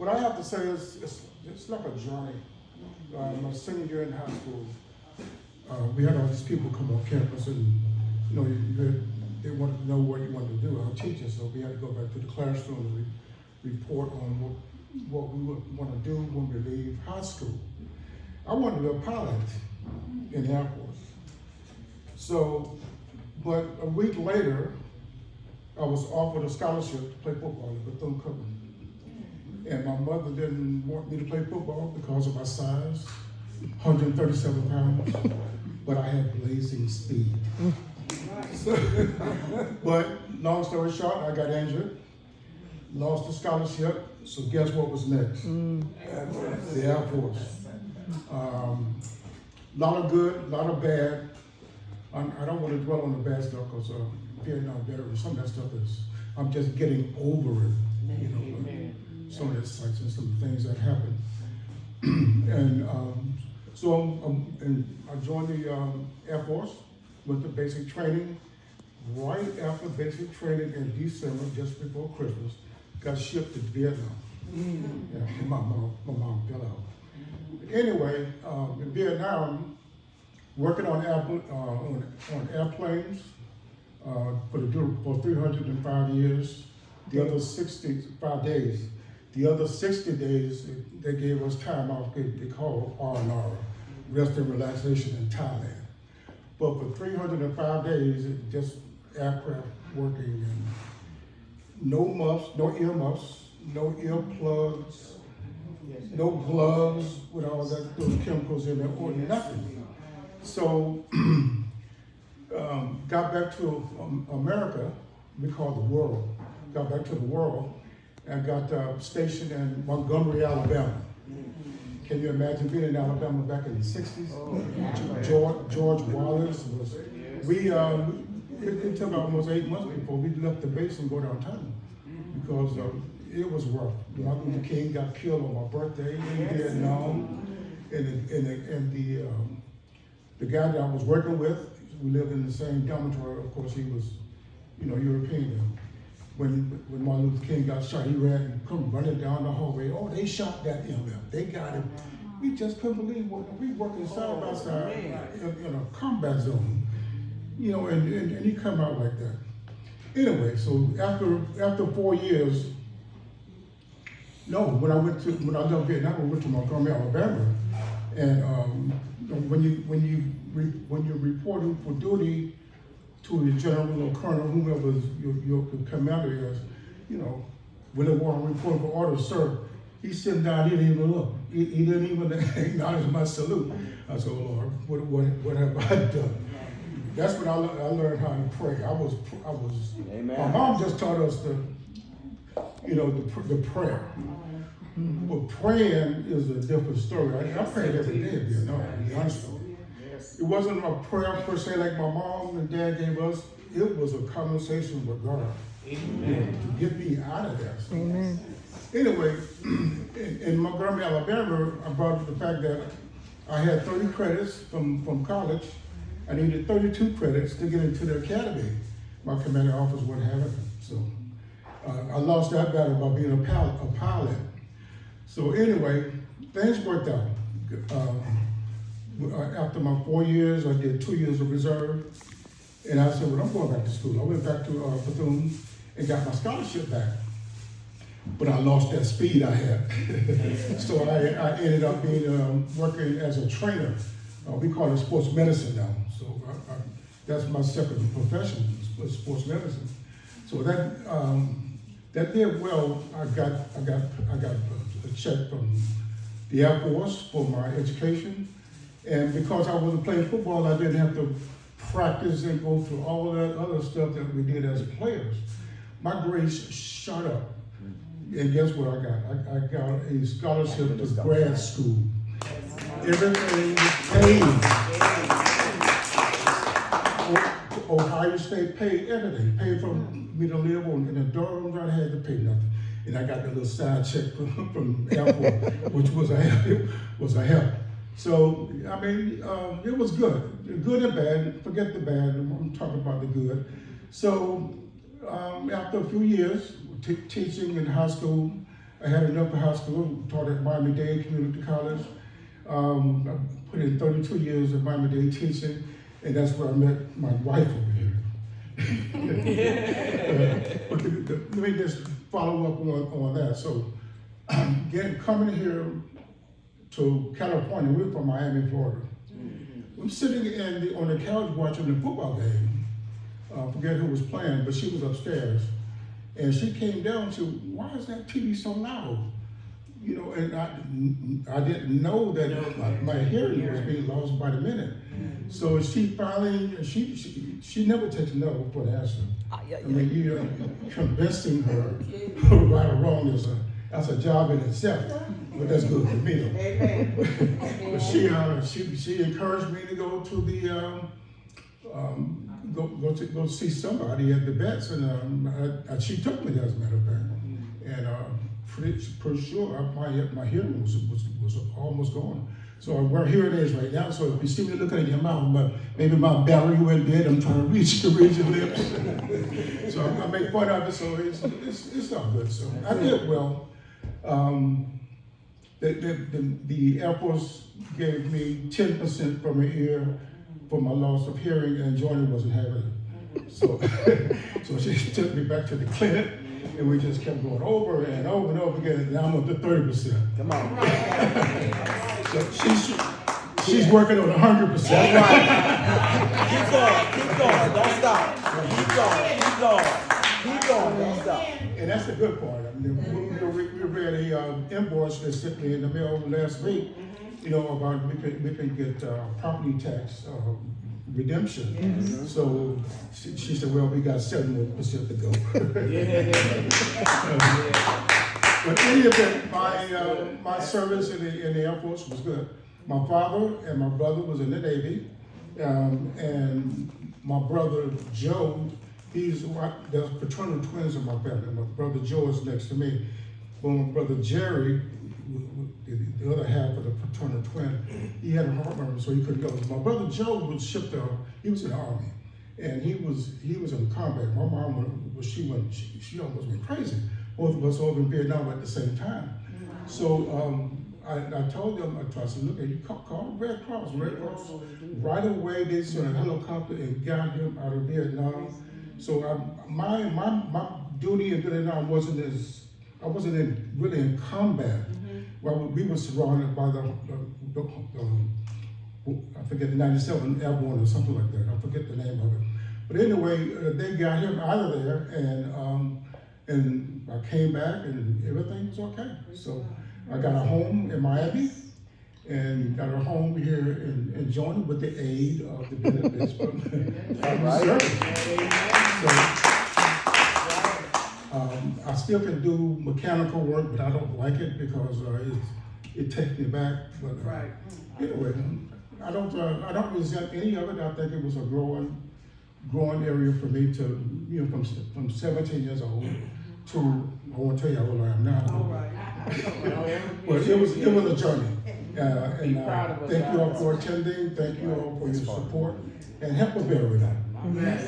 What I have to say is, it's like a journey. My senior year in high school, we had all these people come on campus, and they wanted to know what you wanted to do. Our teachers, so we had to go back to the classroom and report on what we would want to do when we leave high school. I wanted to be a pilot in the Air Force. So, but a week later, I was offered a scholarship to play football at Bethune-Cookman. And my mother didn't want me to play football because of my size, 137 pounds, but I had blazing speed. So, but long story short, I got injured, lost the scholarship, so guess what was next? The Air Force. Lot of good, a lot of bad. I don't want to dwell on the bad stuff because Vietnam veteran, some of that stuff is, I'm just getting over it, some of the sites and some of the things that happened. And I joined the Air Force, went to basic training. Right after basic training in December, just before Christmas, got shipped to Vietnam. Yeah, my mom fell out. Anyway, in Vietnam, working on airplanes for 305 years. The other 65 days. The other 60 days, they gave us time off. They called R&R, rest and relaxation in Thailand. But for 305 days, just aircraft working, and no muffs, no earmuffs, no earplugs, no gloves with all those chemicals in there, or nothing. So, got back to America, we call the world. Got back to the world and got stationed in Montgomery, Alabama. Can you imagine being in Alabama back in the 60s? George Wallace was, it took almost 8 months before we left the base and go downtown because it was rough. Martin Luther King got killed on my birthday in Vietnam, and the guy that I was working with, we lived in the same dormitory. Of course, he was, European. When Martin Luther King got shot, he come running down the hallway. Oh, they shot that MF. They got him. We just couldn't believe we working side by side in a combat zone, and he come out like that. Anyway, so after 4 years, when I left Vietnam, I went to Montgomery, Alabama, and when you're reporting for duty to the general or colonel, whomever your commander is, when they want to report for orders, sir, he sitting down, he didn't even look. He didn't even acknowledge my salute. I said, oh Lord, what have I done? That's when I learned how to pray. I was. Amen. My mom just taught us the prayer. But praying is a different story. I prayed every day in Vietnam, to be honest with you. It wasn't a prayer per se like my mom and dad gave us. It was a conversation with God. Amen. To get me out of that. So. Amen. Anyway, in Montgomery, Alabama, I brought up the fact that I had 30 credits from college. I needed 32 credits to get into the academy. My commanding officer wouldn't have it. So I lost that battle by being a pilot. So anyway, things worked out. After my 4 years, I did 2 years of reserve. And I said, well, I'm going back to school. I went back to Bethune and got my scholarship back. But I lost that speed I had. So I ended up being working as a trainer. We call it sports medicine now. So that's my second profession, sports medicine. So that did well. I got a check from the Air Force for my education. And because I wasn't playing football, I didn't have to practice and go through all that other stuff that we did as players. My grades shot up. And guess what I got? I got a scholarship to grad school. Everything was paid. Ohio State paid everything. Paid for me to live in the dorms. I had to pay nothing. And I got the little side check from airport, which was a help. So, I mean, it was good. Good and bad. Forget the bad. I'm talking about the good. So, after a few years teaching in high school, I had an upper high school, taught at Miami-Dade Community College. I put in 32 years at Miami-Dade teaching, and that's where I met my wife over here. Let me just follow up on that. So, coming here to California, we're from Miami, Florida. I'm sitting on the couch watching the football game. I forget who was playing, but she was upstairs. And she came down and said, "Why is that TV so loud?" You know, and I didn't know that my hearing was being lost by the minute. So she finally, she never takes no for the answer. I mean, you're convincing her right or wrong that's a job in itself, but that's good for me. But she encouraged me to go to the go see somebody at the vets, and she took me, as a matter of fact, and for sure my hearing was almost gone. So where here it is right now. So if you see me looking at your mouth, but maybe my battery went dead, I'm trying to reach your lips. So I make fun of it. So it's not good. So I did well. The Air Force gave me 10% from my ear for my loss of hearing, and Johnny wasn't having it. So she took me back to the clinic, and we just kept going over and over and over again. And now I'm up to 30%. Come on. So she's working on 100%. Right. Keep going, don't stop. Keep going, don't stop. And that's the good part. I mean, we read a invoice that sent me in the mail last week. You know, about we could get property tax redemption. Mm-hmm. So she said, "Well, we got 7% to go." But any of it, my service in the Air Force was good. My father and my brother was in the Navy, and my brother Joe, there's fraternal twins in my family. My brother Joe is next to me. But my brother Jerry, the other half of the fraternal twin, he had a heart murmur, so he couldn't go. My brother Joe was shipped out. He was in the Army, and he was in combat. My mom she almost went crazy. Both of us over in Vietnam at the same time. So I told them, I said, "Look, you call the Red Cross. Red Cross." Right away, they sent a helicopter and got him out of Vietnam. So my duty in Vietnam I wasn't really in combat. Well, we were surrounded by the I forget, the 97 Airborne or something like that. I forget the name of it. But anyway, they got him out of there, and I came back, and everything was okay. So I got a home in Miami, and got a home here in Jordan with the aid of the benefits from the service. I still can do mechanical work, but I don't like it because it takes me back. But anyway, I don't resent any of it. I think it was a growing area for me to, from 17 years old to, I won't tell you how old I am now. All right. But it was a journey. And thank you all for attending. Thank you all for your support, and help a bear with that. Amen.